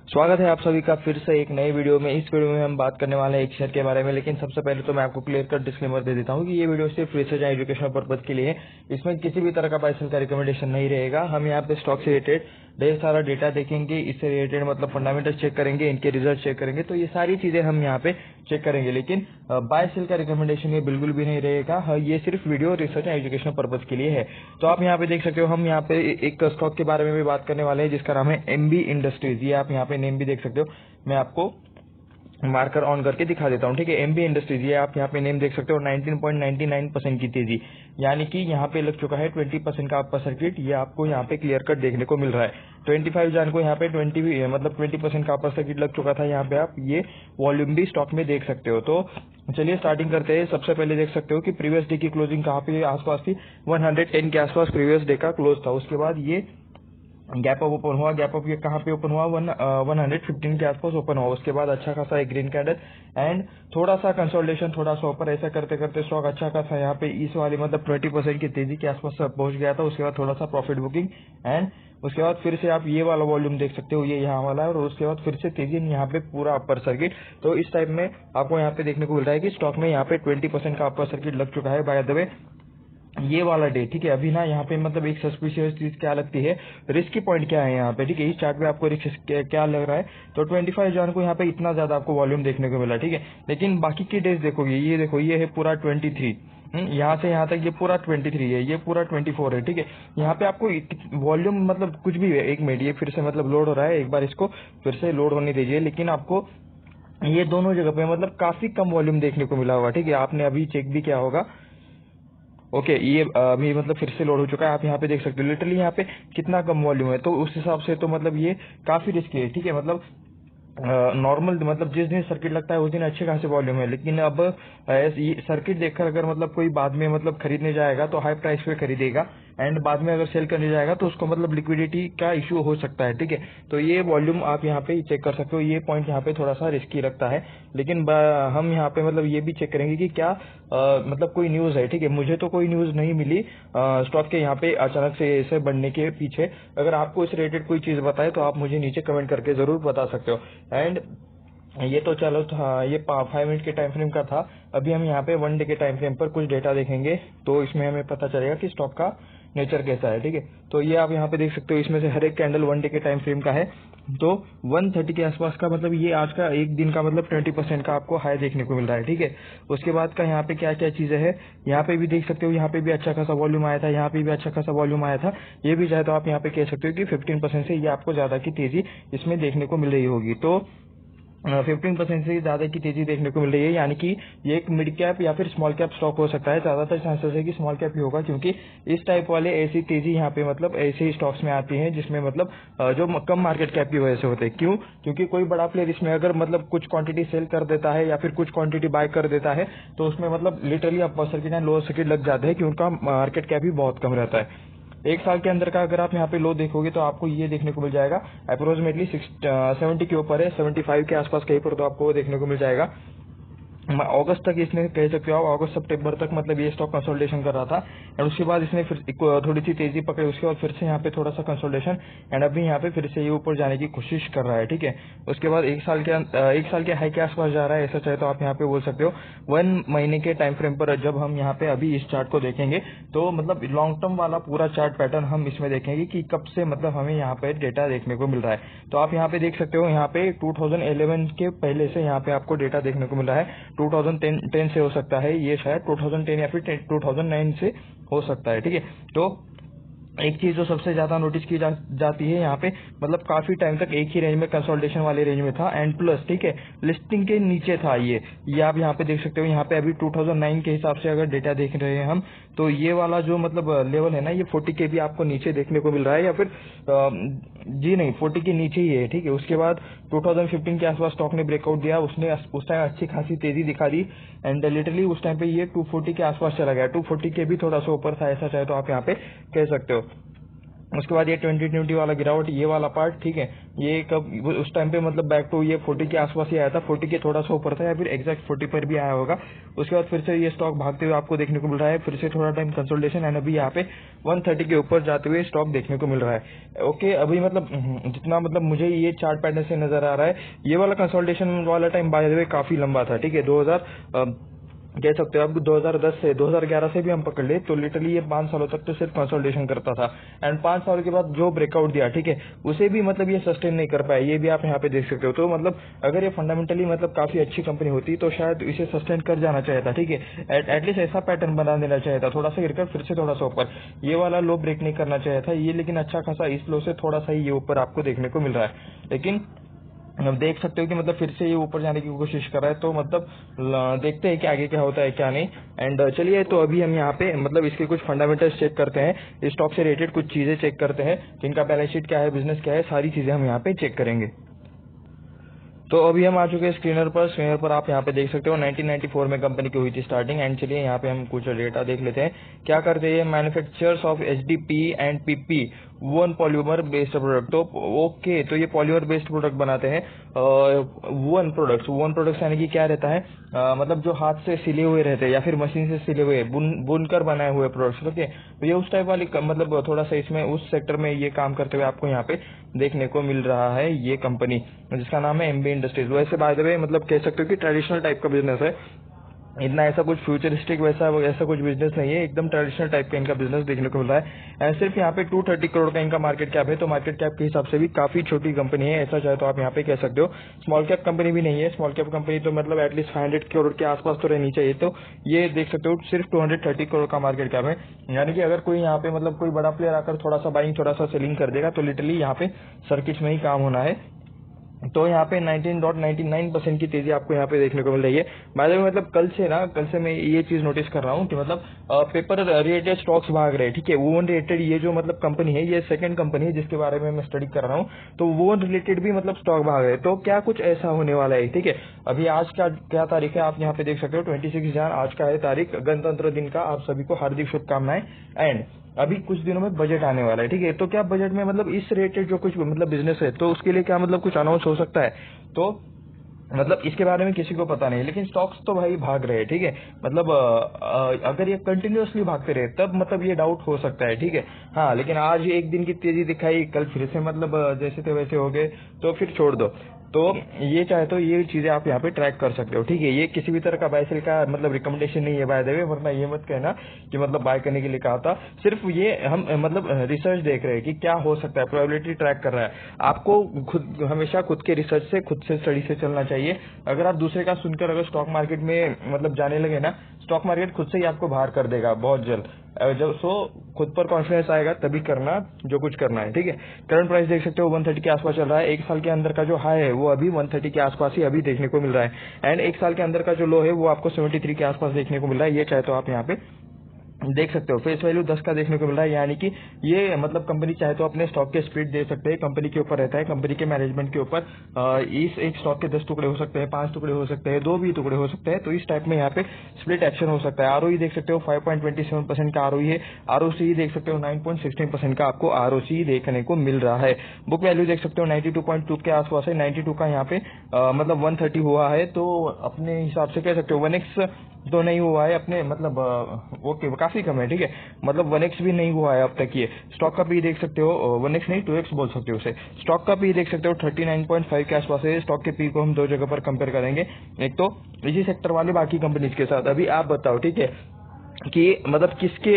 स्वागत है आप सभी का फिर से एक नई वीडियो में। इस वीडियो में हम बात करने वाले हैं एक शेयर के बारे में, लेकिन सबसे पहले तो मैं आपको क्लियर कट डिस्क्लेमर दे देता हूं कि ये वीडियो सिर्फ रिसर्च एंड एजुकेशनल पर्पज के लिए है। इसमें किसी भी तरह का बाय का रिकमेंडेशन नहीं रहेगा। हम यहाँ पे स्टॉक से रिलेटेड ढेर सारा डेटा देखेंगे, इससे रिलेटेड मतलब फंडामेंटल चेक करेंगे, इनके रिजल्ट चेक करेंगे, तो ये सारी चीजें हम यहाँ पे चेक करेंगे। लेकिन बाय सेल का रिकमेंडेशन ये बिल्कुल भी नहीं रहेगा। ये सिर्फ video research and educational purpose के लिए है। तो आप यहाँ पे देख सकते हो, हम यहाँ पे एक स्टॉक के बारे में भी बात करने वाले हैं जिसका नाम है एमबी इंडस्ट्रीज। ये आप यहाँ पे नेम भी देख सकते हो, मैं आपको मार्कर ऑन करके दिखा देता हूँ। ठीक है, एमबी इंडस्ट्रीज, ये आप यहाँ पे नेम देख सकते हो। 19.99% की तेजी, यानी कि यहाँ पे लग चुका है 20% का आपका सर्किट। ये आपको यहाँ पे क्लियर कट देखने को मिल रहा है। 25 जान को यहाँ पे 20% का आपका सर्किट लग चुका था। यहाँ पे आप ये वॉल्यूम भी स्टॉक में देख सकते हो। तो चलिए स्टार्टिंग करते हैं। सबसे पहले देख सकते हो कि प्रीवियस डे की क्लोजिंग कहाँ पे आसपास थी, 110 के आसपास प्रीवियस डे का क्लोज था। उसके बाद ये गैप अप ओपन हुआ। गैप अप ये कहाँ पे ओपन हुआ, 115 के आसपास ओपन हुआ। उसके बाद अच्छा खासा एक ग्रीन कैंडल एंड थोड़ा सा कंसोलिडेशन, थोड़ा सा ऊपर, ऐसा करते करते स्टॉक अच्छा खासा यहाँ पे इस वाली मतलब 20% की तेजी के आसपास पहुंच गया था। उसके बाद थोड़ा सा प्रॉफिट बुकिंग एंड उसके बाद फिर से आप ये वाला वॉल्यूम देख सकते हो, ये यहाँ वाला है, और उसके बाद फिर से तेजी यहाँ पे पूरा अपर सर्किट। तो इस टाइप में आपको यहाँ पे देखने को मिल रहा है कि स्टॉक में यहाँ पे 20% का अपर सर्किट लग चुका है। बाय द वे ये वाला डे, ठीक है, अभी ना यहाँ पे मतलब एक सस्पिशियस चीज क्या लगती है, रिस्की पॉइंट क्या है यहाँ पे। ठीक है, इस चार्ट पे आपको रिस्क क्या लग रहा है, तो 25 जॉन को यहाँ पे इतना ज्यादा आपको वॉल्यूम देखने को मिला। ठीक है, लेकिन बाकी की डेज देखोगे, ये देखो, ये है पूरा 23, यहाँ से यहाँ तक ये पूरा 23 है, ये पूरा 24 है। ठीक है, यहाँ पे आपको वॉल्यूम मतलब कुछ भी है। एक मिनट, ये फिर से मतलब लोड हो रहा है, एक बार इसको फिर से लोड होने दीजिए। लेकिन आपको ये दोनों जगह पे मतलब काफी कम वॉल्यूम देखने को मिला होगा। ठीक है, आपने अभी चेक भी किया होगा। ओके, ये अभी मतलब फिर से लोड हो चुका है। आप यहाँ पे देख सकते हो लिटरली यहाँ पे कितना कम वॉल्यूम है। तो उस हिसाब से तो मतलब ये काफी रिस्की है। ठीक है, मतलब नॉर्मल मतलब जिस दिन सर्किट लगता है उस दिन अच्छे खासे वॉल्यूम है। लेकिन अब ये सर्किट देखकर अगर मतलब कोई बाद में मतलब खरीदने जाएगा तो हाई प्राइस पे खरीदेगा, एंड बाद में अगर सेल करने जाएगा तो उसको मतलब लिक्विडिटी का इशू हो सकता है। ठीक है, तो ये वॉल्यूम आप यहाँ पे चेक कर सकते हो। ये पॉइंट यहाँ पे थोड़ा सा रिस्की लगता है। लेकिन हम यहाँ पे मतलब ये भी चेक करेंगे कि क्या मतलब कोई न्यूज है। ठीक है, मुझे तो कोई न्यूज नहीं मिली स्टॉक के यहाँ पे अचानक से ऐसे बढ़ने के पीछे। अगर आपको इस रिलेटेड कोई चीज बताए तो आप मुझे नीचे कमेंट करके जरूर बता सकते हो। एंड ये तो चलो था, ये 5 मिनट के टाइम फ्रेम का था। अभी हम यहाँ पे 1 डे के टाइम फ्रेम पर कुछ डेटा देखेंगे, तो इसमें हमें पता चलेगा कि स्टॉक का नेचर कैसा है। ठीक है, तो ये आप यहाँ पे देख सकते हो, इसमें से हर एक कैंडल 1 डे के टाइम फ्रेम का है। तो 130 के आसपास का मतलब ये आज का एक दिन का मतलब 20% का आपको हाई देखने को मिल रहा है। ठीक है, उसके बाद का यहाँ पे क्या क्या चीजें है, यहाँ पे भी देख सकते हो। यहाँ पे भी अच्छा खासा वॉल्यूम आया था, यहाँ पे भी अच्छा खासा वॉल्यूम आया था। ये भी चाहे तो आप यहाँ पे कह सकते हो कि 15% से ये आपको ज्यादा की तेजी इसमें देखने को मिल रही होगी। तो 15% से ज्यादा की तेजी देखने को मिल रही है, यानी कि ये एक मिड कैप या फिर स्मॉल कैप स्टॉक हो सकता है। ज्यादातर चांसेस है कि स्मॉल कैप ही होगा, क्योंकि इस टाइप वाले ऐसी तेजी यहाँ पे मतलब ऐसे ही स्टॉक्स में आती है जिसमें मतलब जो कम मार्केट कैप की वजह से होते हैं। क्यों? क्योंकि कोई बड़ा प्लेयर इसमें अगर मतलब कुछ क्वांटिटी सेल कर देता है या फिर कुछ क्वांटिटी बाय कर देता है तो उसमें मतलब literally upper circuit and lower circuit लग जाते हैं, क्योंकि उनका मार्केट कैप भी बहुत कम रहता है। एक साल के अंदर का अगर आप यहाँ पे लो देखोगे तो आपको ये देखने को मिल जाएगा अप्रोक्सीमेटली 70 के ऊपर है, 75 के आसपास कहीं पर तो आपको वो देखने को मिल जाएगा। अगस्त तक इसने कह सकते हो आप, अगस्त सितंबर तक मतलब ये स्टॉक कंसोलिडेशन कर रहा था, एंड उसके बाद इसने फिर थोड़ी सी तेजी पकड़ी। उसके बाद फिर से यहाँ पे थोड़ा सा कंसोलिडेशन, एंड अभी यहाँ पे फिर से ये ऊपर जाने की कोशिश कर रहा है। ठीक है, उसके बाद एक साल के हाई के आसपास जा रहा है, ऐसा चाहे तो आप यहाँ पे बोल सकते हो। 1 महीने के टाइम फ्रेम पर जब हम यहाँ पे अभी इस चार्ट को देखेंगे तो मतलब लॉन्ग टर्म वाला पूरा चार्ट पैटर्न हम इसमें देखेंगे कि कब से मतलब हमें यहाँ पे डेटा देखने को मिल रहा है। तो आप यहाँ पे देख सकते हो, यहाँ पे 2011 के पहले से यहाँ पे आपको डेटा देखने को मिल रहा है। 2010 से हो सकता है, ये शायद 2010 या फिर 2009 से हो सकता है। ठीक है, तो एक चीज जो सबसे ज्यादा नोटिस की जाती है यहाँ पे, मतलब काफी टाइम तक एक ही रेंज में कंसोलिडेशन वाले रेंज में था, एंड प्लस ठीक है लिस्टिंग के नीचे था ये आप यहाँ पे देख सकते हो। यहाँ पे अभी 2009 के हिसाब से अगर डेटा देख रहे हैं हम, तो ये वाला जो मतलब लेवल है ना, ये 40 के भी आपको नीचे देखने को मिल रहा है, या फिर जी नहीं, 40 के नीचे ही है। ठीक है, उसके बाद 2015 के आसपास स्टॉक ने ब्रेकआउट दिया, उसने उस टाइम अच्छी खासी तेजी दिखा दी, एंड लिटरली उस टाइम पे ये 240 के आसपास चला गया। 240 के भी थोड़ा सा ऊपर था, ऐसा चाहे तो आप यहाँ पे कह सकते हो। उसके बाद ये 2020 वाला गिरावट, ये वाला पार्ट, ठीक है, ये कब उस टाइम पे मतलब बैक टू ये 40 के आसपास ही आया था, 40 के थोड़ा सा ऊपर था या फिर एग्जैक्ट 40 पर भी आया होगा। उसके बाद फिर से ये स्टॉक भागते हुए आपको देखने को मिल रहा है, फिर से थोड़ा टाइम कंसोलिडेशन एंड अभी यहाँ पे 130 के ऊपर जाते हुए स्टॉक देखने को मिल रहा है। ओके, अभी मतलब जितना मतलब मुझे ये चार्ट पैटर्न से नजर आ रहा है, ये वाला कंसोलिडेशन वाला टाइम बाय द वे काफी लंबा था, ठीक है, 2000 कह सकते हो आप 2010 से 2011 से भी हम पकड़ ले तो लिटरली ये 5 सालों तक तो सिर्फ कंसोलिडेशन करता था एंड 5 साल के बाद जो ब्रेकआउट दिया, ठीक है, उसे भी मतलब ये सस्टेन नहीं कर पाया, ये भी आप यहाँ पे देख सकते हो। तो मतलब अगर ये फंडामेंटली मतलब काफी अच्छी कंपनी होती तो शायद इसे सस्टेन कर जाना चाहिए था, ठीक है, एटलीस्ट ऐसा पैटर्न बना देना चाहिए था, थोड़ा सा गिरकर फिर से थोड़ा सा ऊपर, ये वाला लो ब्रेक नहीं करना चाहिए था ये, लेकिन अच्छा खासा इस लो से थोड़ा सा ही ये ऊपर आपको देखने को मिल रहा है। लेकिन अब देख सकते हो कि मतलब फिर से ये ऊपर जाने की कोशिश कर रहा है, तो मतलब देखते हैं कि आगे क्या होता है क्या नहीं। एंड चलिए, तो अभी हम यहाँ पे मतलब इसके कुछ फंडामेंटल्स चेक करते हैं, स्टॉक से रिलेटेड कुछ चीजें चेक करते हैं कि इनका बैलेंस शीट क्या है, बिजनेस क्या है, सारी चीजें हम यहाँ पे चेक करेंगे। तो अभी हम आ चुके हैं स्क्रीनर पर आप यहाँ पे देख सकते हो 1994 में कंपनी की हुई थी स्टार्टिंग। एंड चलिए यहाँ पे हम कुछ डेटा देख लेते हैं क्या करते हैं manufacturers of HDP and PP woollen polymer based product. तो ओके, तो ये पॉलीमर बेस्ड प्रोडक्ट बनाते हैं, वुलन प्रोडक्ट्स यानी कि क्या रहता है, मतलब जो हाथ से सिले हुए रहते हैं या फिर मशीन से सिले हुए बुनकर बनाए हुए प्रोडक्ट्स। ओके, तो ये उस टाइप वाली मतलब थोड़ा सा इसमें उस सेक्टर में ये काम करते हुए आपको यहाँ पे देखने को मिल रहा है ये कंपनी, जिसका नाम है एमबी इंडस्ट्रीज। वैसे बाय द वे मतलब कह सकते हो कि ट्रेडिशनल टाइप का बिजनेस है, इतना ऐसा कुछ फ्यूचरिस्टिक ऐसा कुछ बिजनेस नहीं है, एकदम ट्रेडिशनल टाइप का इनका बिजनेस देखने को मिल रहा है। एंड सिर्फ यहाँ पे 230 करोड़ का इनका मार्केट कैप है, तो मार्केट कैप के हिसाब से भी काफी छोटी कंपनी है, ऐसा चाहे तो आप यहाँ पे कह सकते हो। स्मॉल कैप कंपनी भी नहीं है, स्मॉल कैप कंपनी तो मतलब एटलीस्ट 500 करोड़ के आसपास तो रहनी चाहिए। तो ये देख सकते हो सिर्फ 230 करोड़ का मार्केट कैप है, यानी कि अगर कोई यहाँ पे मतलब कोई बड़ा प्लेयर आकर थोड़ा सा बाइंग थोड़ा सा सेलिंग कर देगा तो लिटरली यहाँ पे सर्किट में ही काम होना है। तो यहाँ पे 19.99% की तेजी आपको यहाँ पे देखने को मिल रही है। बाय द वे मतलब कल से मैं ये चीज नोटिस कर रहा हूँ कि मतलब पेपर रिलेटेड स्टॉक्स भाग रहे हैं, ठीक है, वुलन रिलेटेड ये जो मतलब कंपनी है ये सेकंड कंपनी है जिसके बारे में मैं स्टडी कर रहा हूँ, तो वुलन रिलेटेड भी मतलब स्टॉक भाग रहे हैं। तो क्या कुछ ऐसा होने वाला है, ठीक है। अभी आज का क्या तारीख है आप यहाँ पे देख सकते हो 26 जान आज का है तारीख, गणतंत्र दिन का आप सभी को हार्दिक शुभकामनाएं। एंड अभी कुछ दिनों में बजट आने वाला है, ठीक है, तो क्या बजट में मतलब इस रिलेटेड जो कुछ मतलब बिजनेस है तो उसके लिए क्या मतलब कुछ अनाउंस हो सकता है, तो मतलब इसके बारे में किसी को पता नहीं, लेकिन स्टॉक्स तो भाई भाग रहे हैं, ठीक है, मतलब अगर ये कंटिन्यूअसली भागते रहे तब मतलब ये डाउट हो सकता है, ठीक है। हाँ, लेकिन आज एक दिन की तेजी दिखाई, कल फिर से मतलब जैसे थे वैसे हो गए, तो फिर छोड़ दो। तो ये चाहे तो ये चीजें आप यहाँ पे ट्रैक कर सकते हो, ठीक है। ये किसी भी तरह का बाय सेल का मतलब रिकमेंडेशन नहीं है बाय द वे, वरना ये मत कहना कि मतलब बाय करने के लिए कहा था, सिर्फ ये हम मतलब रिसर्च देख रहे हैं कि क्या हो सकता है, प्रोबेबिलिटी ट्रैक कर रहा है। आपको खुद हमेशा खुद के रिसर्च से खुद से स्टडी से चलना चाहिए। अगर आप दूसरे का सुनकर अगर स्टॉक मार्केट में मतलब जाने लगे ना, स्टॉक मार्केट खुद से ही आपको बाहर कर देगा बहुत जल्द। जब खुद पर कॉन्फिडेंस आएगा तभी करना जो कुछ करना है, ठीक है। करंट प्राइस देख सकते हो 130 के आसपास चल रहा है, एक साल के अंदर का जो हाई है वो अभी 130 के आसपास ही अभी देखने को मिल रहा है, एंड एक साल के अंदर का जो लो है वो आपको 73 के आसपास देखने को मिल रहा है। ये चाहे तो आप यहाँ पे देख सकते हो, फेस वैल्यू 10 का देखने को मिल रहा है, यानी कि ये मतलब कंपनी चाहे तो अपने स्टॉक के स्प्लिट दे सकते हैं, कंपनी के ऊपर रहता है, कंपनी के मैनेजमेंट के ऊपर। इस एक स्टॉक के 10 टुकड़े हो सकते हैं, 5 टुकड़े हो सकते हैं, 2 भी टुकड़े हो सकते हैं, तो इस टाइप में यहाँ पे स्प्लिट एक्शन हो सकता है। आरओई देख सकते हो 5.27% का आरओई है, आरओसी देख सकते हो 9.16% का आपको आरओसी देखने को मिल रहा है। बुक वैल्यू देख सकते हो 92.2 के आसपास है, 92 का यहाँ पे मतलब 130 हुआ है, तो अपने हिसाब से कह सकते हो 1x तो नहीं हुआ है अपने मतलब ओके काफी कम है, ठीक है, मतलब 1x भी नहीं हुआ है अब तक। ये स्टॉक का पी देख सकते हो 1x नहीं 2x बोल सकते हो उसे। स्टॉक का पी देख सकते हो 39.5 के आसपास है। स्टॉक के पी को हम 2 जगह पर कंपेयर करेंगे, एक तो इसी सेक्टर वाले बाकी कंपनीज के साथ। अभी आप बताओ, ठीक है, कि मतलब किसके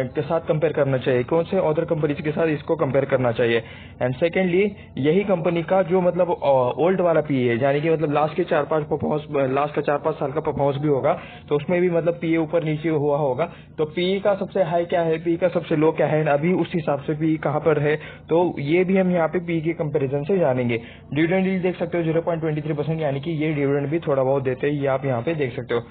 के साथ कंपेयर करना चाहिए, कौन से अदर कंपनीज के साथ इसको कंपेयर करना चाहिए। एंड सेकेंडली यही कंपनी का जो मतलब ओल्ड वाला पी है, यानी कि मतलब लास्ट का 4-5 साल का परफॉर्मेंस भी होगा, तो उसमें भी मतलब पी ऊपर नीचे हुआ होगा, तो पी का सबसे हाई क्या है, पी का सबसे लो क्या है, अभी उस हिसाब से पी कहाँ पर है, तो ये भी हम यहाँ पे पी के कंपेरिजन से जानेंगे। डिविडेंड यील्ड देख सकते हो 0.23%, यानी कि ये डिविडेंड भी थोड़ा बहुत देते हैं, ये आप यहाँ पे देख सकते हो।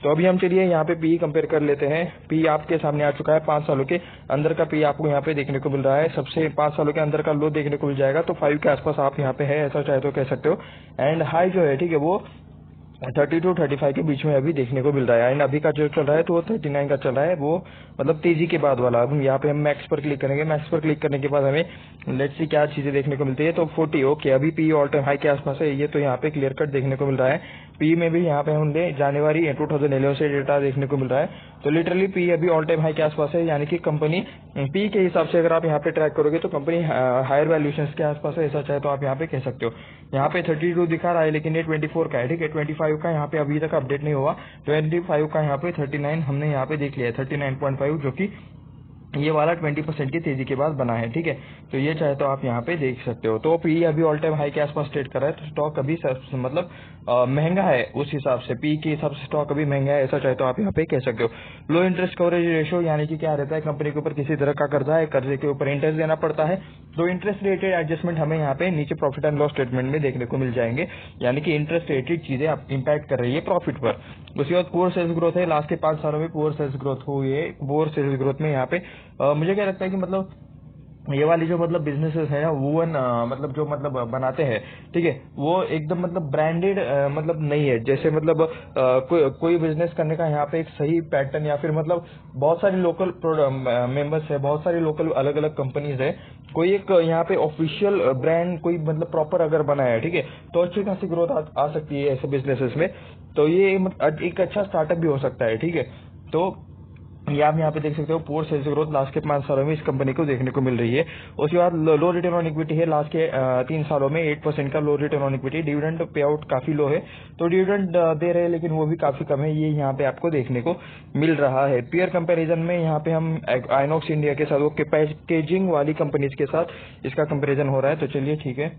तो अभी हम चलिए यहाँ पे पी कंपेयर कर लेते हैं। पी आपके सामने आ चुका है, 5 सालों के अंदर का पी आपको यहाँ पे देखने को मिल रहा है। सबसे 5 सालों के अंदर का लो देखने को मिल जाएगा, तो 5 के आसपास आप यहाँ पे है, ऐसा चाहे तो कह सकते हो। एंड हाई जो है, ठीक है, वो 30 to 35 के बीच में अभी देखने को मिल रहा है। एंड अभी का जो चल रहा है तो वो 39 का चल रहा है, वो मतलब तेजी के बाद वाला। अब यहाँ पे हम मैक्स पर क्लिक करेंगे, मैक्स पर क्लिक करने के बाद हमें लेट्स सी क्या चीजें देखने को मिलती है। तो 40 ओके, अभी पी ऑल टाइम हाई के आसपास है, ये तो यहाँ पे क्लियर कट देखने को मिल रहा है। पी में भी यहाँ पे हमने जनवरी 2011 से डेटा देखने को मिल रहा है, तो लिटरली पी अभी ऑल टाइम हाई के आसपास है, यानी कि कंपनी पी के हिसाब से अगर आप यहाँ पे ट्रैक करोगे तो कंपनी हायर वैल्यूएशन के आसपास है, ऐसा चाहे तो आप यहाँ पे कह सकते हो। यहाँ पे 32 दिखा रहा है लेकिन ये 24 का है, ठीक है। 25 का यहाँ पे अभी तक अपडेट नहीं हुआ, 25 का यहाँ पे 39 हमने यहाँ पे देख लिया है, 39.5, जो कि ये वाला 20% की तेजी के बाद बना है, ठीक है। तो ये चाहे तो आप यहाँ पे देख सकते हो। तो पी अभी ऑल टाइम हाई के आसपास ट्रेड कर रहा है, तो स्टॉक अभी मतलब महंगा है उस हिसाब से, पी के हिसाब से स्टॉक अभी महंगा है, ऐसा चाहे तो आप यहाँ पे कह सकते हो। लो इंटरेस्ट कवरेज रेशियो, यानी कि क्या रहता है, कंपनी के ऊपर किसी तरह का कर्जा है, कर्जे के ऊपर इंटरेस्ट देना पड़ता है, तो इंटरेस्ट रेटेड एडजस्टमेंट हमें यहाँ पे नीचे प्रॉफिट एंड लॉस स्टेटमेंट में देखने को मिल जाएंगे, यानी कि इंटरेस्ट रेटेड चीजें इम्पैक्ट कर रही है प्रॉफिट पर। उसके बाद पुअर सेल्स ग्रोथ है, लास्ट के 5 सालों में पुअर सेल्स ग्रोथ हुई है। पुअर सेल्स ग्रोथ में यहाँ पे मुझे क्या लगता है कि मतलब ये वाली जो मतलब बिजनेसेस है ना, वूवन मतलब जो मतलब बनाते हैं, ठीक है, वो एकदम मतलब ब्रांडेड मतलब नहीं है। जैसे मतलब कोई बिजनेस करने का यहाँ पे एक सही पैटर्न, या फिर मतलब बहुत सारी लोकल मेंबर्स है, बहुत सारी लोकल अलग अलग कंपनीज है, कोई एक यहाँ पे ऑफिशियल ब्रांड कोई मतलब प्रॉपर अगर बनाया है, ठीक है, तो अच्छी खासी ग्रोथ आ सकती है ऐसे बिजनेसेस में। तो ये एक अच्छा स्टार्टअप भी हो सकता है, ठीक है। तो ये आप यहाँ पे देख सकते हो, पुअर सेल्स ग्रोथ लास्ट के 5 सालों में इस कंपनी को देखने को मिल रही है। उसके बाद लो रिटर्न ऑन इक्विटी है, लास्ट के 3 सालों में 8% का लो return on equity. Dividend pay out काफी लो है, तो डिविडेंड दे रहे हैं लेकिन वो भी काफी कम है, ये यहाँ पे आपको देखने को मिल रहा है। पीयर कंपेरिजन में यहाँ पे हम आइनॉक्स इंडिया के साथ, वो पैकेजिंग वाली कंपनीज के साथ इसका कंपेरिजन हो रहा है, तो चलिए ठीक है।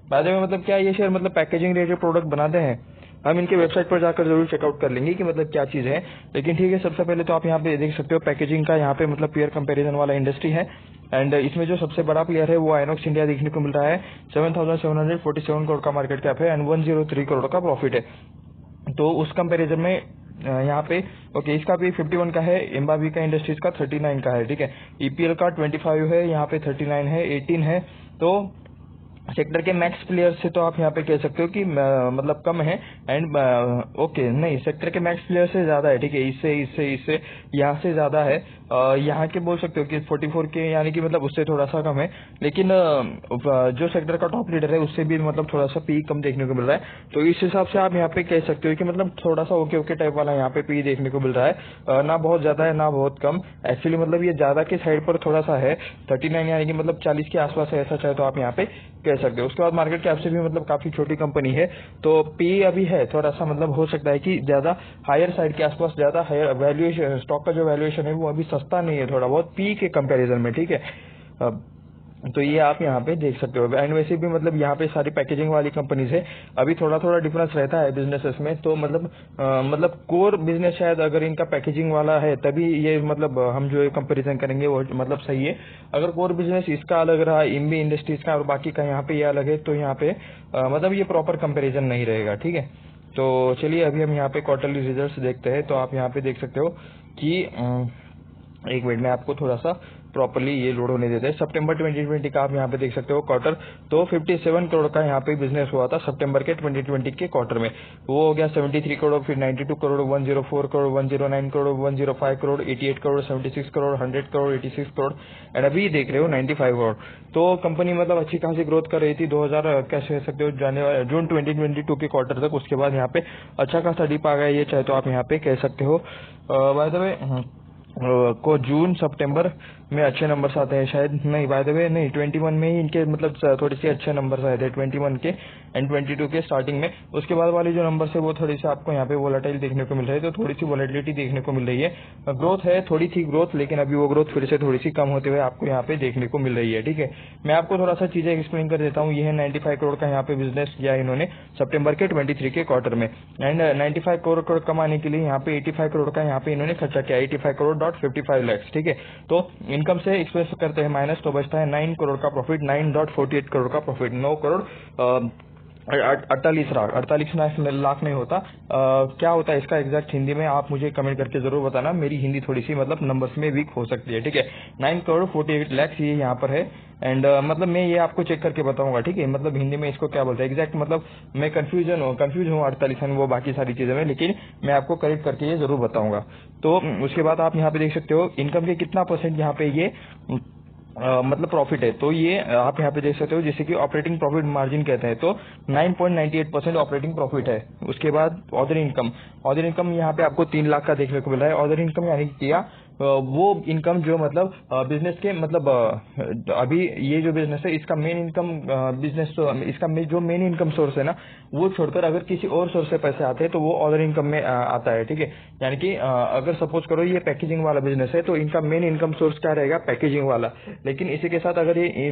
बाद में मतलब क्या ये शेयर मतलब पैकेजिंग रिलेटेड प्रोडक्ट बनाते हैं, हम इनके वेबसाइट पर जाकर जरूर चेकआउट कर लेंगे कि मतलब क्या चीज है। लेकिन ठीक है, सबसे पहले तो आप यहाँ पे देख सकते हो पैकेजिंग का यहाँ पे मतलब पीयर कंपैरिजन वाला इंडस्ट्री है, एंड इसमें जो सबसे बड़ा प्लेयर है वो आइनॉक्स इंडिया देखने को मिल रहा है। 7,747 करोड़ का मार्केट कैप है एंड 103 करोड़ का प्रॉफिट है। तो उस कंपैरिजन में यहाँ पे ओके, इसका भी 51 का है, एम्बाबी का इंडस्ट्रीज का 39 का है, ठीक है। ईपीएल का 25 है, यहाँ पे 39 है, 18 है। तो सेक्टर के मैक्स प्लेयर से तो आप यहाँ पे कह सकते हो कि मतलब कम है, एंड ओके नहीं, सेक्टर के मैक्स प्लेयर से ज्यादा है, ठीक है। इससे इससे इससे यहाँ से ज्यादा है, यहाँ के बोल सकते हो कि 44 के, यानी कि मतलब उससे थोड़ा सा कम है। लेकिन जो सेक्टर का टॉप लीडर है उससे भी मतलब थोड़ा सा पी कम देखने को मिल रहा है। तो इस हिसाब से आप यहाँ पे कह सकते हो कि मतलब थोड़ा सा ओके ओके टाइप वाला यहाँ पे पी देखने को मिल रहा है, ना बहुत ज्यादा है ना बहुत कम। एक्चुअली मतलब ये ज्यादा के साइड पर थोड़ा सा है, 39 यानी कि मतलब 40 के आसपास है, ऐसा चाहे तो आप यहाँ पे कह सकते हो। उसके बाद मार्केट कैप से भी मतलब काफी छोटी कंपनी है, तो पी अभी है थोड़ा सा मतलब हो सकता है कि ज्यादा हायर साइड के आसपास, ज्यादा हायर वैल्यूएशन, स्टॉक का जो वैल्यूएशन है वो अभी सस्ता नहीं है थोड़ा बहुत पी के कंपैरिजन में, ठीक है। तो ये आप यहाँ पे देख सकते हो। एंड वैसे भी मतलब यहाँ पे सारी पैकेजिंग वाली कंपनीज है, अभी थोड़ा थोड़ा डिफरेंस रहता है बिजनेसेस में। तो मतलब कोर बिजनेस शायद अगर इनका पैकेजिंग वाला है तभी ये मतलब हम जो कंपैरिजन करेंगे वो मतलब सही है। अगर कोर बिजनेस इसका अलग रहा, इम्बी इंडस्ट्रीज का और बाकी का यहाँ पे ये अलग है, तो यहाँ पे मतलब ये प्रॉपर कंपेरिजन नहीं रहेगा, ठीक है। तो चलिए अभी हम यहाँ पे क्वार्टरली रिजल्ट देखते हैं। तो आप यहाँ पे देख सकते हो कि एक मिनट में आपको थोड़ा सा प्रॉपर्ली ये लोड होने देते हैं। सितंबर 2020 का आप यहाँ पे देख सकते हो क्वार्टर, तो 57 करोड़ का यहाँ पे बिजनेस हुआ था सितंबर के 2020 के क्वार्टर में। वो हो गया 73 करोड़, फिर 92 करोड़, 104 करोड़, 109 करोड़, 105 करोड़, 88 करोड़, 76 करोड़, 100 करोड़, 86 करोड़, एंड अभी देख रहे हो 95 करोड़। तो कंपनी मतलब अच्छी खासी ग्रोथ कर रही थी 2000 कैसे कह सकते हो जून 2022 के क्वार्टर तक। उसके बाद यहाँ पे अच्छा खासा डिप आ गया, ये चाहे तो आप यहाँ पे कह सकते हो। बाय द वे को जून सितंबर में अच्छे नंबर्स आते हैं शायद, नहीं बाय द वे नहीं, 21 में ही इनके मतलब थोड़ी सी अच्छे नंबर्स आए थे 21 के एंड 22 के स्टार्टिंग में। उसके बाद वाली जो नंबर्स है वो थोड़ी सी आपको यहाँ पे वोलेटाइल देखने को मिल रही है, तो थोड़ी सी वोलेटिलिटी देखने को मिल रही है। ग्रोथ है, थोड़ी थी ग्रोथ, लेकिन अभी वो ग्रोथ फिर से थोड़ी सी कम होते हुए आपको यहाँ पे देखने को मिल रही है, ठीक है। मैं आपको थोड़ा सा चीजें एक्सप्लेन कर देता हूँ। ये है 95 करोड़ का यहाँ पे बिजनेस किया इन्होंने सितंबर के 23 के क्वार्टर में, एंड 95 करोड़ कमाने के लिए यहाँ पे 85 करोड़ का यहाँ पे इन्होंने खर्चा किया, 85 करोड़.55 लाख, ठीक है। तो इनकम से एक्सप्रेस करते हैं माइनस, तो बचता है 9 करोड़ का प्रॉफिट, 9.48 करोड़ का प्रॉफिट, 9 करोड़ अड़तालीस लाख नहीं होता। क्या होता है इसका एग्जैक्ट हिंदी में, आप मुझे कमेंट करके जरूर बताना। मेरी हिंदी थोड़ी सी मतलब नंबर्स में वीक हो सकती है, ठीक है। 9 करोड़ 48 लाख ये यहाँ पर है। एंड मतलब मैं ये आपको चेक करके बताऊंगा, ठीक है। मतलब हिंदी में इसको क्या बोलते हैं एग्जैक्ट, मतलब मैं कंफ्यूज हूँ 48 वो बाकी सारी चीजों में, लेकिन मैं आपको करेक्ट करके ये जरूर बताऊंगा। तो उसके बाद आप यहाँ पे देख सकते हो इनकम के कितना परसेंट यहाँ पे ये मतलब प्रॉफिट है। तो ये आप यहाँ पे देख सकते हो जैसे कि ऑपरेटिंग प्रॉफिट मार्जिन कहते हैं, तो 9.98% ऑपरेटिंग प्रॉफिट है। उसके बाद अदर इनकम यहाँ पे आपको 3 लाख का देखने को मिल रहा है। अदर इनकम यानी कि क्या वो इनकम जो मतलब बिजनेस के मतलब अभी ये जो बिजनेस है इसका मेन इनकम बिजनेस इसका जो मेन इनकम सोर्स है ना, वो छोड़कर अगर किसी और सोर्स से पैसे आते हैं तो वो अदर इनकम में आता है, ठीक है। यानी कि अगर सपोज करो ये पैकेजिंग वाला बिजनेस है तो इनका मेन इनकम सोर्स क्या रहेगा, पैकेजिंग वाला। लेकिन इसी के साथ अगर ये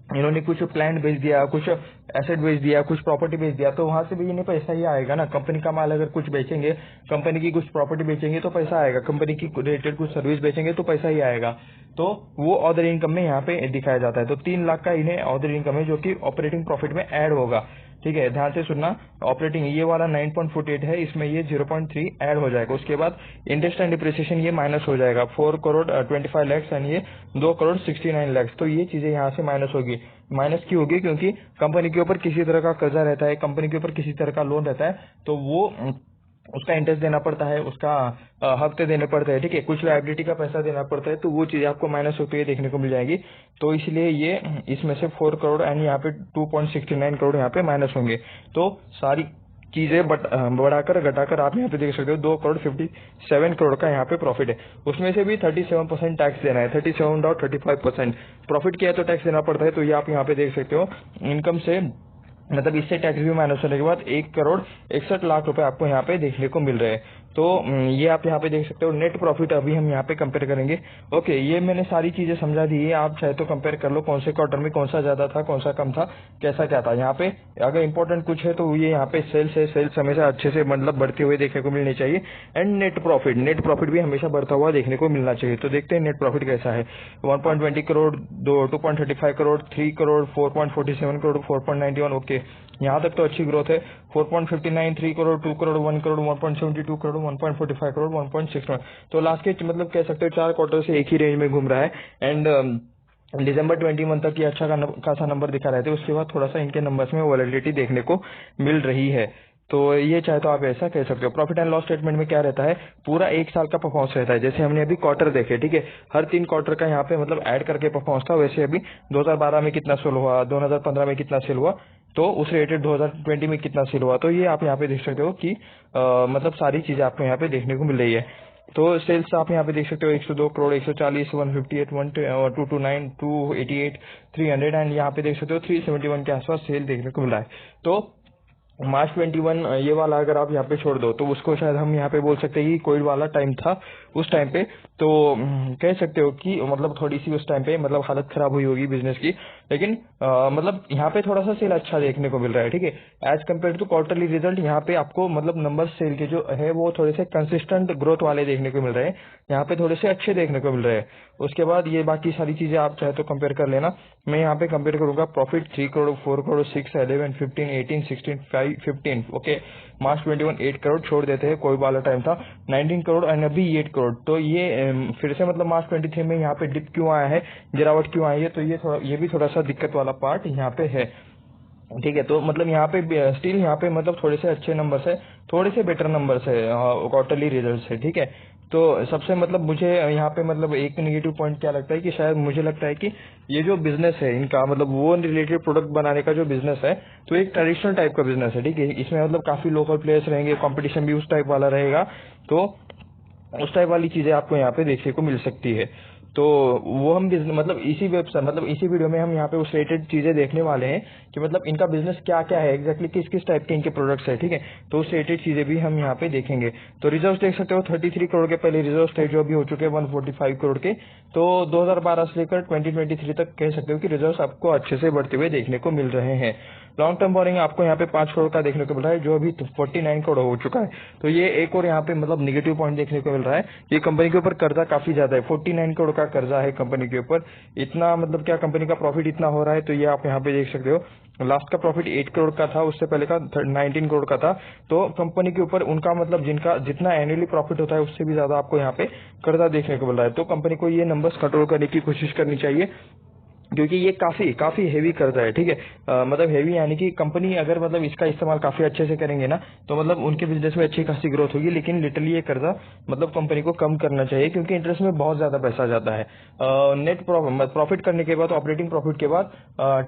इन्होंने कुछ प्लांट बेच दिया, कुछ एसेट बेच दिया, कुछ प्रॉपर्टी बेच दिया, तो वहां से भी इन्हें पैसा ही आएगा ना। कंपनी का माल अगर कुछ बेचेंगे, कंपनी की कुछ प्रॉपर्टी बेचेंगे तो पैसा आएगा, कंपनी की रिलेटेड कुछ सर्विस बेचेंगे तो पैसा ही आएगा। तो वो अदर इनकम में यहाँ पे दिखाया जाता है। तो 3 लाख का इन्हें अदर इनकम है जो कि ऑपरेटिंग प्रॉफिट में ऐड होगा, ठीक है। ध्यान से सुनना, ऑपरेटिंग ये वाला 9.48 है, इसमें ये 0.3 ऐड हो जाएगा। उसके बाद इंटरेस्ट एंड डिप्रिसिएशन ये माइनस हो जाएगा 4 करोड़ 25 लाख एंड ये 2 करोड़ 69 लाख। तो ये चीजें यहाँ से माइनस होगी। माइनस क्यों होगी, क्योंकि कंपनी के ऊपर किसी तरह का कर्जा रहता है, कंपनी के ऊपर किसी तरह का लोन रहता है, तो वो उसका इंटरेस्ट देना पड़ता है, उसका हफ्ते देने पड़ते हैं, ठीक है। कुछ लाइबिलिटी का पैसा देना पड़ता है, तो वो चीजें आपको माइनस होती हुई देखने को मिल जाएगी। तो इसलिए ये इसमें से 4 करोड़ एंड यहाँ पे 2.69 करोड़ यहाँ पे माइनस होंगे। तो सारी चीजें बढ़ाकर घटाकर आप यहाँ पे देख सकते हो 2 करोड़ 57 करोड़ का यहाँ पे प्रॉफिट है। उसमें से भी 37% टैक्स देना है, 37.35% प्रॉफिट किया है तो टैक्स देना पड़ता है। तो ये आप यहाँ पे देख सकते हो इनकम से मतलब इससे टैक्स भी माइनस होने के बाद 1 करोड़ 61 लाख रुपए आपको यहाँ पे देखने को मिल रहे हैं। तो ये आप यहाँ पे देख सकते हो। नेट प्रॉफिट अभी हम यहाँ पे कंपेयर करेंगे। ओके, ये मैंने सारी चीजें समझा दी है, आप चाहे तो कंपेयर कर लो कौन से क्वार्टर में कौन सा ज्यादा था, कौन सा कम था, कैसा क्या था। यहाँ पे अगर इंपॉर्टेंट कुछ है तो ये यहाँ पे सेल्स है, सेल्स हमेशा अच्छे से मतलब बढ़ते हुए देखने को मिलनी चाहिए। एंड नेट प्रॉफिट भी हमेशा बढ़ता हुआ देखने को मिलना चाहिए। तो देखते हैं नेट प्रॉफिट कैसा है। 1.20 करोड़, 2.35 करोड़, 3 करोड़, 4.47 करोड़, 4.91। ओके, यहाँ तक तो अच्छी ग्रोथ है। 4.59, 3 करोड़, 2 करोड़, 1 करोड़, 1.72 करोड़, 1.45 करोड़, 1.61। तो लास्ट के मतलब कह सकते हो 4 क्वार्टर से एक ही रेंज में घूम रहा है। एंड दिसंबर 20 मंथ तक ये अच्छा खासा नंबर दिखा रहे थे। उसके बाद थोड़ा सा इनके नंबर्स में वॉलेटिलिटी देखने को मिल रही है। तो ये चाहे तो आप ऐसा कह सकते हो। प्रॉफिट एंड लॉस स्टेटमेंट में क्या रहता है, पूरा एक साल का परफॉर्मेंस रहता है। जैसे हमने अभी क्वार्टर देखे, ठीक है, हर 3 क्वार्टर का यहाँ पे मतलब ऐड करके परफॉर्मेंस था। वैसे अभी 2012 में कितना सेल हुआ, 2015 में कितना सेल हुआ, तो उस रिलेटेड 2020 में कितना सेल हुआ। तो ये आप यहाँ पे देख सकते हो कि मतलब सारी चीजें आपको यहाँ पे देखने को मिल रही है। तो सेल्स आप यहाँ पे देख सकते हो 102 करोड़, 140, 158, 229, 288, 300 एंड यहाँ पे देख सकते हो 371 के आसपास सेल देखने को मिल रहा है। तो मार्च 21 ये वाला अगर आप यहाँ पे छोड़ दो तो उसको शायद हम यहाँ पे बोल सकते हैं कि कोविड वाला टाइम था उस टाइम पे। तो कह सकते हो कि मतलब थोड़ी सी उस टाइम पे मतलब हालत खराब हुई होगी बिजनेस की, लेकिन मतलब यहाँ पे थोड़ा सा सेल अच्छा देखने को मिल रहा है, ठीक है। As compared to quarterly result यहाँ पे आपको मतलब नंबर सेल के जो है वो थोड़े से कंसिस्टेंट ग्रोथ वाले देखने को मिल रहे हैं, यहाँ पे थोड़े से अच्छे देखने को मिल रहे हैं। उसके बाद ये बाकी सारी चीजें आप चाहे तो कंपेयर कर लेना। मैं यहाँ पे कंपेयर करूंगा प्रॉफिट 3 करोड़, 4 करोड़, 6, 11, 15, 18, 16, 15। ओके, मार्च 21 8 करोड़ छोड़ देते हैं, कोई वाला टाइम था 19 करोड़ एंड अभी 8 करोड़। तो ये फिर से मतलब मार्च 23 में यहाँ पे डिप क्यों आया है, गिरावट क्यों आई है, तो ये भी थोड़ा सा दिक्कत वाला पार्ट यहाँ पे है, ठीक है। तो मतलब यहाँ पे स्टिल यहाँ पे मतलब थोड़े से अच्छे नंबर्स है, थोड़े से बेटर नंबर्स है क्वार्टरली रिजल्ट्स है, ठीक है। तो सबसे मतलब मुझे यहाँ पे मतलब एक नेगेटिव पॉइंट क्या लगता है कि शायद मुझे लगता है कि ये जो बिजनेस है इनका मतलब वो रिलेटेड प्रोडक्ट बनाने का जो बिजनेस है तो एक ट्रेडिशनल टाइप का बिजनेस है, ठीक है। इसमें मतलब काफी लोकल प्लेयर्स रहेंगे, कंपटीशन भी उस टाइप वाला रहेगा, तो उस टाइप वाली चीजें आपको यहाँ पे देखने को मिल सकती है। तो वो हम मतलब इसी वेबसाइट मतलब इसी वीडियो में हम यहाँ पे उस रिलेटेड चीजें देखने वाले हैं कि मतलब इनका बिजनेस क्या क्या है एग्जैक्टली, किस किस टाइप के इनके प्रोडक्ट्स है, ठीक है। तो उस रिलेटेड चीजें भी हम यहाँ पे देखेंगे। तो रिजर्व देख सकते हो 33 करोड़ के पहले रिजर्व थे जो अभी हो चुके हैं 145 करोड़ के। तो 2012 से लेकर 2023 तक कह सकते हो कि रिजर्व आपको अच्छे से बढ़ते हुए देखने को मिल रहे हैं। लॉन्ग टर्म बोरिंग आपको यहाँ पे 5 करोड़ का देखने को मिल रहा है, जो अभी 49 करोड़ हो चुका है। तो ये एक और यहाँ पे मतलब निगेटिव पॉइंट देखने को मिल रहा है। ये कंपनी के ऊपर कर्जा काफी ज्यादा है, 49 करोड़ का कर्जा है कंपनी के ऊपर। इतना मतलब क्या कंपनी का प्रॉफिट इतना हो रहा है, तो ये आप यहाँ पे देख सकते हो। लास्ट का प्रॉफिट 8 करोड़ का था, उससे पहले का 19 करोड़ का था। तो कंपनी के ऊपर उनका मतलब जिनका जितना एनुअली प्रॉफिट होता है उससे भी ज्यादा आपको यहाँ पे कर्जा देखने को मिल रहा है। तो कंपनी को ये नंबर्स कंट्रोल करने की कोशिश करनी चाहिए, क्योंकि ये काफी काफी हेवी कर्जा है, ठीक है। मतलब हेवी यानी कि कंपनी अगर मतलब इसका इस्तेमाल काफी अच्छे से करेंगे ना, तो मतलब उनके बिजनेस में अच्छी खासी ग्रोथ होगी। लेकिन लिटरली ये कर्जा मतलब कंपनी को कम करना चाहिए, क्योंकि इंटरेस्ट में बहुत ज्यादा पैसा जाता है। नेट प्रॉफिट करने के बाद, ऑपरेटिंग प्रॉफिट के बाद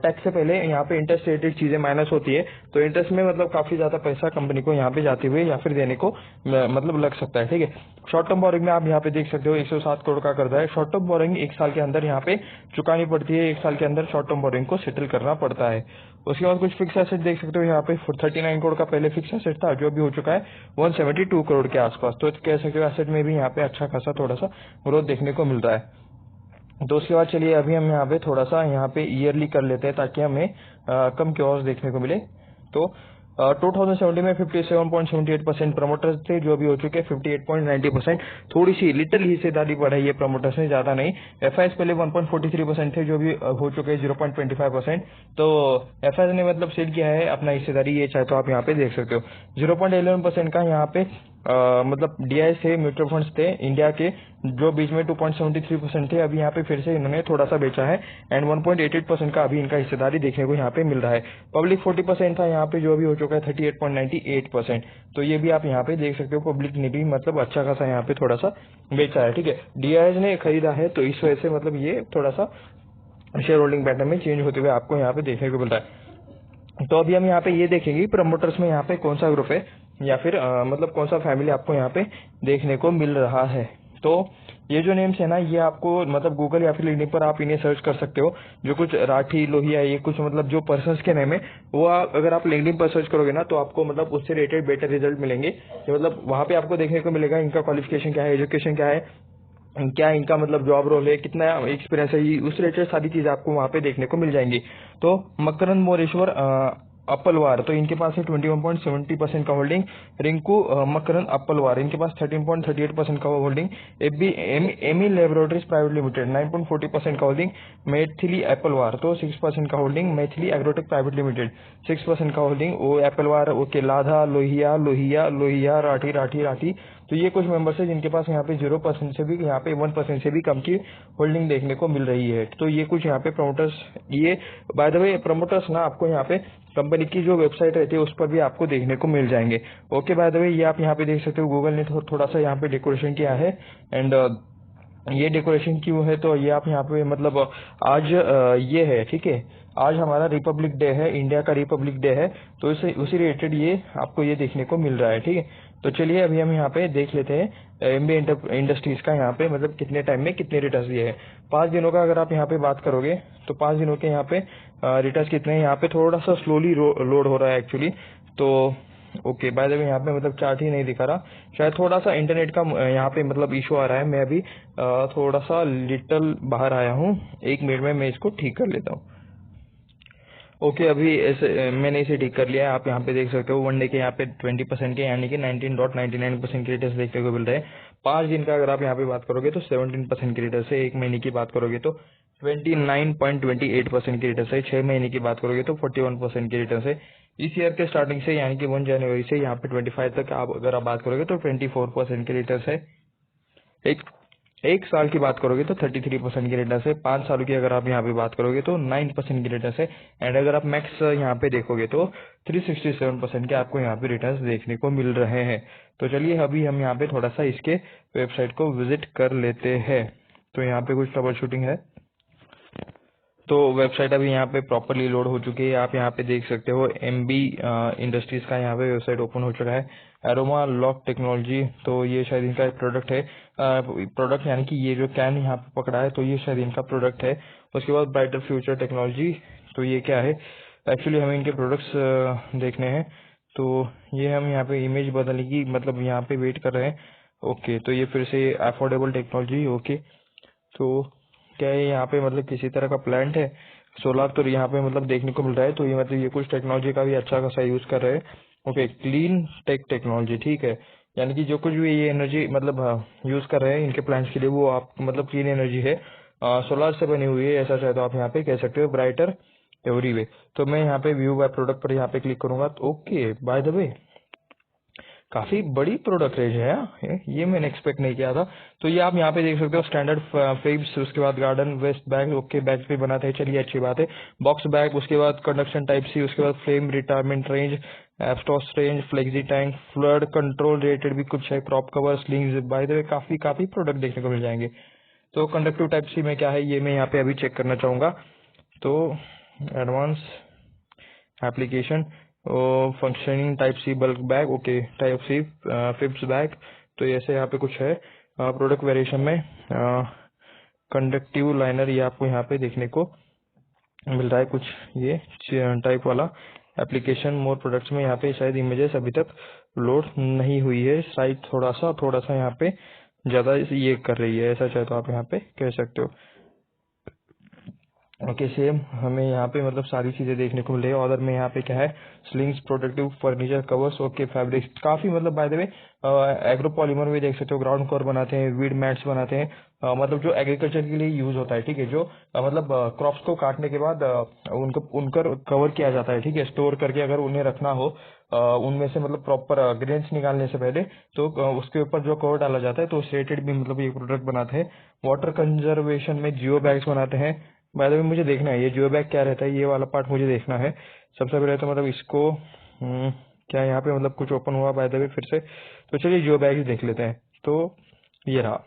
टैक्स से पहले यहाँ पे इंटरेस्ट रिलेटेड चीजें माइनस होती है। तो इंटरेस्ट में मतलब काफी ज्यादा पैसा कंपनी को यहाँ पे जाते हुए या फिर देने को मतलब लग सकता है, ठीक है। शॉर्ट टर्म बोरिंग में आप यहाँ पे देख सकते हो 107 करोड़ का कर्जा है। शॉर्ट टर्म बोरिंग 1 साल के अंदर यहाँ पे चुकानी पड़ती है, 1 साल के अंदर शॉर्ट टर्म बोरिंग को सेटल करना पड़ता है। उसके बाद कुछ फिक्स एसेट देख सकते हो यहाँ पे 39 करोड़ का पहले फिक्स एसेट था, जो भी हो चुका है 172 करोड़ के आसपास। तो कह सकते हो एसेट में भी यहाँ पे अच्छा खासा थोड़ा सा ग्रोथ देखने को मिलता है। तो उसके बाद चलिए अभी हम यहाँ पे थोड़ा सा यहाँ पे ईयरली कर लेते हैं, ताकि हमें कम क्योर्स देखने को मिले। तो 2070 में 57.78% प्रमोटर्स थे, जो अभी हो चुके हैं 58.90%। थोड़ी सी लिटिल हिस्सेदारी बढ़ाई है प्रमोटर्स ने, ज्यादा नहीं। एफआईएस पहले 1.43% थे, जो भी हो चुके हैं 0.25%। तो एफआईएस ने मतलब सेल किया है अपना हिस्सेदारी, ये चाहे तो आप यहाँ पे देख सकते हो। 0.11% का यहाँ पे मतलब डीआईएस थे, म्यूचुअल फंड्स थे इंडिया के, जो बीच में 2.73% थे। अभी यहाँ पे फिर से इन्होंने थोड़ा सा बेचा है, एंड 1.88% का अभी इनका हिस्सेदारी देखने को यहाँ पे मिल रहा है। पब्लिक 40% था यहाँ पे, जो अभी हो चुका है 38.98%। तो ये भी आप यहाँ पे देख सकते हो, पब्लिक ने भी मतलब अच्छा खासा यहाँ पे थोड़ा सा बेचा है, ठीक है। डीआईएस ने खरीदा है, तो इस वजह से मतलब ये थोड़ा सा शेयर होल्डिंग पैटर्न में चेंज होते हुए आपको यहाँ पे देखने को मिल रहा है। तो अभी हम यहाँ पे ये देखेंगे प्रमोटर्स में यहाँ पे कौन सा ग्रुप है, या फिर मतलब कौन सा फैमिली आपको यहाँ पे देखने को मिल रहा है। तो ये जो नेम्स है ना, ये आपको मतलब गूगल या फिर लिंक्डइन पर आप इन्हें सर्च कर सकते हो। जो कुछ राठी लोहिया, ये कुछ मतलब जो पर्सन्स के नेम है, वो अगर आप लिंक्डइन पर सर्च करोगे ना, तो आपको मतलब उससे रिलेटेड बेटर रिजल्ट मिलेंगे। कि मतलब वहाँ पे आपको देखने को मिलेगा इनका क्वालिफिकेशन क्या है, एजुकेशन क्या है, क्या इनका मतलब जॉब रोल है, कितना एक्सपीरियंस है, उस रिलेटेड सारी चीजें आपको वहाँ पे देखने को मिल जाएंगी। तो मकरंद मोरेश्वर अपलवार, तो इनके पास है 21.70% का होल्डिंग। रिंकू मकरंद अपलवार, इनके पास 13.38% का holding. Ami laboratories private limited 9.40% का होल्डिंग। मैथिली एप्पलवार तो 6% का holding. Maithili agrotech private limited 6% का होल्डिंग। वो एप्पलवार ओके। लाधा लोहिया लोहिया लोहिया राठी राठी राठी। तो ये कुछ मेंबर्स है जिनके पास यहाँ पे 0% से भी, यहाँ पे 1% से भी कम की होल्डिंग देखने को मिल रही है। तो ये कुछ यहाँ पे प्रमोटर्स, ये बाय द वे प्रमोटर्स ना आपको यहाँ पे कंपनी की जो वेबसाइट रहती है उस पर भी आपको देखने को मिल जाएंगे। ओके, बाय द वे ये आप यहाँ पे देख सकते हो, गूगल ने थोड़ा सा यहाँ पे डेकोरेशन किया है। एंड ये डेकोरेशन क्यों है, तो ये आप यहाँ पे मतलब आज ये है, ठीक है, आज हमारा रिपब्लिक डे है, इंडिया का रिपब्लिक डे है। तो इसे उसी रिलेटेड ये आपको ये देखने को मिल रहा है, ठीक है। तो चलिए अभी हम यहाँ पे देख लेते हैं एमबी इंडस्ट्रीज का यहाँ पे मतलब कितने टाइम में कितने रिटर्न्स दिए हैं। 5 दिनों का अगर आप यहाँ पे बात करोगे, तो 5 दिनों के यहाँ पे रिटर्न्स कितने हैं। यहाँ पे थोड़ा सा स्लोली लोड हो रहा है एक्चुअली। तो ओके, बाय द वे यहाँ पे मतलब चार्ट ही नहीं दिखा रहा, शायद थोड़ा सा इंटरनेट का यहाँ पे मतलब इशू आ रहा है। मैं अभी थोड़ा सा लिटिल बाहर आया हूँ, 1 मिनट में मैं इसको ठीक कर लेता हूँ। ओके, अभी ऐसे मैंने इसे ठीक कर लिया है। आप यहाँ पे देख सकते हो वन डे के यहाँ पे 20% के यानी कि 19.99% के रिटर्न्स देखने को मिल रहे हैं। 5 दिन का अगर आप यहाँ पे बात करोगे तो 17% के रिटर्न्स है। 1 महीने की बात करोगे तो 29.28% की रिटर्न्स है। 6 महीने की बात करोगे तो 41% की रिटर्न्स है। इस ईयर के स्टार्टिंग से यानी कि 1 जनवरी से यहाँ पे 25 तक आप अगर आप बात करोगे तो 24% के रिटर्न्स है। एक साल की बात करोगे तो 33% की रिटर्न है। 5 सालों की अगर आप यहाँ पे बात करोगे तो 9% की रिटर्न है। एंड अगर आप मैक्स यहाँ पे देखोगे तो 367% के आपको यहाँ पे रिटर्न्स देखने को मिल रहे हैं। तो चलिए अभी हम यहाँ पे थोड़ा सा इसके वेबसाइट को विजिट कर लेते हैं। तो यहाँ पे कुछ ट्रबल शूटिंग है। तो वेबसाइट अभी यहाँ पे प्रॉपरली लोड हो चुकी है। आप यहाँ पे देख सकते हो एमबी इंडस्ट्रीज का यहाँ पे वेबसाइट ओपन हो चुका है। एरोमा लॉक टेक्नोलॉजी, तो ये शायद इनका एक प्रोडक्ट है। प्रोडक्ट यानी कि ये जो कैन यहाँ पे पकड़ा है, तो ये शायद इनका प्रोडक्ट है। उसके बाद ब्राइटर फ्यूचर टेक्नोलॉजी, तो ये क्या है, एक्चुअली हमें इनके प्रोडक्ट्स देखने हैं। तो ये हम यहाँ पे इमेज बदलने की मतलब यहाँ पे वेट कर रहे हैं। ओके, तो ये फिर से अफोर्डेबल टेक्नोलॉजी। ओके, तो क्या है यहाँ पे मतलब किसी तरह का प्लांट है। सोलार तो यहाँ पे मतलब देखने को मिल रहा है। तो ये मतलब ये कुछ टेक्नोलॉजी का भी अच्छा खासा यूज कर रहे हैं। ओके, क्लीन टेक टेक्नोलॉजी, ठीक है। यानी कि जो कुछ भी ये एनर्जी मतलब यूज कर रहे हैं इनके प्लांट्स के लिए, वो आप मतलब क्लीन एनर्जी है, सोलार से बनी हुई है, ऐसा चाहे तो आप यहाँ पे कह सकते हो, ब्राइटर एवरी वे। तो मैं यहाँ पे व्यू बाय प्रोडक्ट पर यहाँ पे क्लिक करूंगा। तो ओके, बाय द वे काफी बड़ी प्रोडक्ट रेंज है, ये मैंने एक्सपेक्ट नहीं किया था। तो ये आप यहाँ पे देख सकते हो, स्टैंडर्ड फेब्स, उसके बाद garden waste bag, okay bag भी बनाते हैं, चलिए अच्छी बात है। बॉक्स बैग, उसके बाद कंडक्शन टाइप सी, उसके बाद flame retardant range, asbestos range, flexi tank, flood control rated भी कुछ है, crop cover, slings, by the way काफी काफी प्रोडक्ट देखने को मिल जाएंगे। तो कंडक्टिव टाइप सी में क्या है ये मैं यहाँ पे अभी चेक करना चाहूंगा। तो advance application, functioning type C bulk bag, okay type C फिप्स बैग। तो ऐसे यहाँ पे कुछ है। प्रोडक्ट वेरिएशन में कंडक्टिव लाइनर ये आपको यहाँ पे देखने को मिल रहा है कुछ, ये टाइप वाला एप्लीकेशन। मोर प्रोडक्ट्स में यहाँ पे शायद इमेजेस अभी तक लोड नहीं हुई है, शायद थोड़ा सा यहाँ पे ज्यादा ये कर रही है, ऐसा चाहे तो आप यहाँ पे कह सकते हो। ओके, सेम हमें यहाँ पे मतलब सारी चीजें देखने को मिल रही है। ऑर्डर में यहाँ पे क्या है, slings, protective furniture covers, okay fabrics, काफी मतलब bye the way agro polymer भी देख सकते हो, ग्राउंड कवर बनाते हैं, वीड मैट्स बनाते हैं, मतलब जो एग्रीकल्चर के लिए यूज होता है, ठीक है। जो मतलब क्रॉप्स को काटने के बाद उनको उनकर कवर किया जाता है, ठीक है, स्टोर करके अगर उन्हें रखना हो, उनमें से मतलब प्रॉपर ग्रेन्स निकालने से पहले, तो उसके ऊपर जो कवर डाला जाता है, तो उस रेटेड भी मतलब ये प्रोडक्ट बनाते हैं। वाटर कंजर्वेशन में जियो बैग्स बनाते हैं। बाय द वे मुझे देखना है ये जियो बैग क्या रहता है, ये वाला पार्ट मुझे देखना है। सबसे पहले तो मतलब इसको क्या यहाँ पे मतलब कुछ ओपन हुआ बाय द वे फिर से। तो चलिए जियो बैग ही देख लेते हैं। तो ये रहा।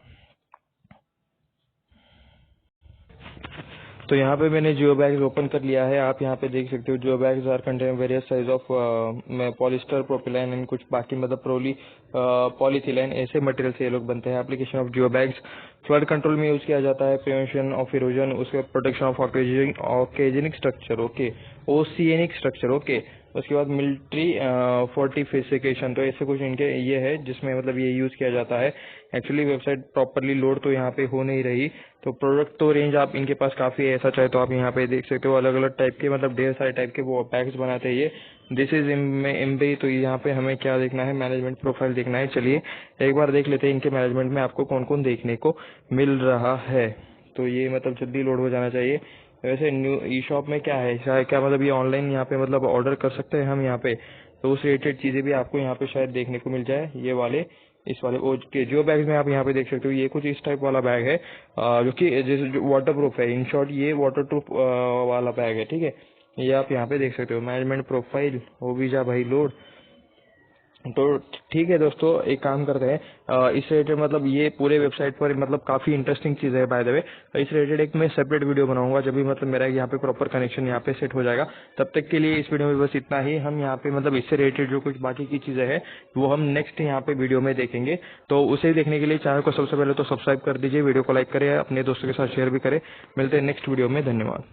तो यहाँ पे मैंने जियो बैग्स ओपन कर लिया है। आप यहाँ पे देख सकते हो geo bags are contain various size of polyester, propylene and कुछ बाकी मतलब पॉलीथिलाइन, ऐसे मटेरियल से ये लोग बनते हैं। Application of geo bags flood control में यूज किया जाता है, प्रिवेंशन ऑफ इरोजन, उसके protection of organic structure, okay oceanic structure, okay. उसके बाद मिलिट्री फोर्टिफिकेशन, तो ऐसे कुछ इनके ये है जिसमें मतलब ये यूज किया जाता है। एक्चुअली वेबसाइट प्रॉपरली लोड तो यहाँ पे हो नहीं रही। तो प्रोडक्ट तो रेंज आप इनके पास काफी है, ऐसा चाहे तो आप यहाँ पे देख सकते हो, अलग अलग टाइप के मतलब ढेर सारे टाइप के वो पैक्स बनाते हैं ये। This is MB. तो यहाँ पे हमें क्या देखना है, मैनेजमेंट प्रोफाइल देखना है। चलिए एक बार देख लेते हैं इनके मैनेजमेंट में आपको कौन कौन देखने को मिल रहा है। तो ये मतलब जल्दी लोड हो जाना चाहिए। वैसे न्यू ई शॉप में क्या है, शायद क्या मतलब ये ऑनलाइन यहाँ पे मतलब ऑर्डर कर सकते हैं हम यहाँ पे, तो उस रिलेटेड चीजें भी आपको यहाँ पे शायद देखने को मिल जाए। ये वाले इस वाले ओके जियो बैग में आप यहाँ पे देख सकते हो, ये कुछ इस टाइप वाला बैग है जो कि जैसे वाटर प्रूफ है। इन शॉर्ट ये वाटर प्रूफ वाला बैग है, ठीक है। ये आप यहाँ पे देख सकते हो। मैनेजमेंट प्रोफाइल हो भी जा भाई लोड। तो ठीक है दोस्तों, एक काम करते हैं, इस रिलेटेड मतलब ये पूरे वेबसाइट पर मतलब काफी इंटरेस्टिंग चीज है बाय द वे। इस रिलेटेड एक मैं सेपरेट वीडियो बनाऊंगा जब भी मतलब मेरा यहाँ पे प्रॉपर कनेक्शन यहाँ पे सेट हो जाएगा। तब तक के लिए इस वीडियो में बस इतना ही। हम यहाँ पे मतलब इससे रिलेटेड जो कुछ बाकी की चीजें हैं वो हम नेक्स्ट यहाँ पे वीडियो में देखेंगे। तो उसे देखने के लिए चैनल को सबसे पहले तो सब्सक्राइब कर दीजिए, वीडियो को लाइक करें, अपने दोस्तों के साथ शेयर भी करें। मिलते हैं नेक्स्ट वीडियो में, धन्यवाद।